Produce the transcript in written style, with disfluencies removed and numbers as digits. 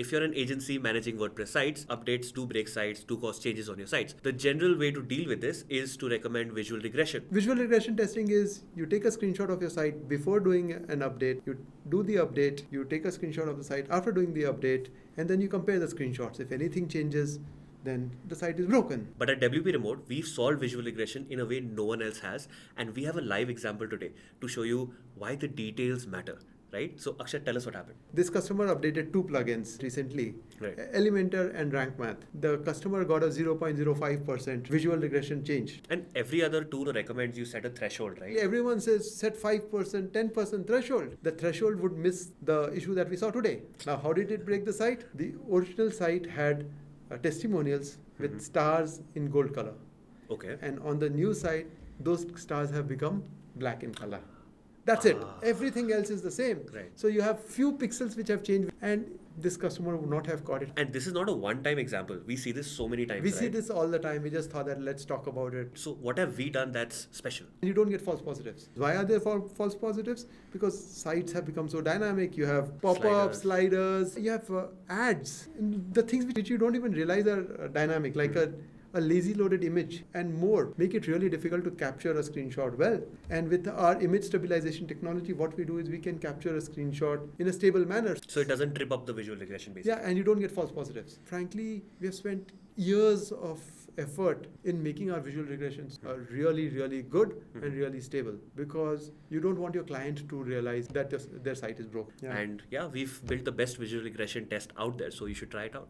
If you're an agency managing WordPress sites, updates do break sites, do cause changes on your sites. The general way to deal with this is to recommend visual regression. Visual regression testing is you take a screenshot of your site before doing an update, you do the update, you take a screenshot of the site after doing the update, and then you compare the screenshots. If anything changes, then the site is broken. But at WP Remote, we've solved visual regression in a way no one else has, and we have a live example today to show you why the details matter. Right? So Akshay, tell us what happened. This customer updated 2 plugins recently, Right. Elementor and Rank Math. The customer got a 0.05% visual regression change. And every other tool recommends you set a threshold, right? Everyone says set 5%, 10% threshold. The threshold would miss the issue that we saw today. Now, how did it break the site? The original site had testimonials with stars in gold color. Okay. And on the new site, those stars have become black in color. That's it. Everything else is the same. Right. So you have few pixels which have changed, and this customer would not have got it. And this is not a one-time example. We see this so many times. We see right? this all the time. We just thought that let's talk about it. So what have we done that's special? You don't get false positives. Why are there false positives? Because sites have become so dynamic. You have pop-ups, sliders, you have ads. The things which you don't even realize are dynamic, like a lazy loaded image and more, make it really difficult to capture a screenshot well. And with our image stabilization technology, what we do is we can capture a screenshot in a stable manner. So it doesn't trip up the visual regression basically. Yeah, and you don't get false positives. Frankly, we have spent years of effort in making our visual regressions really, really good and really stable, because you don't want your client to realize that their site is broken. And yeah, we've built the best visual regression test out there, so you should try it out.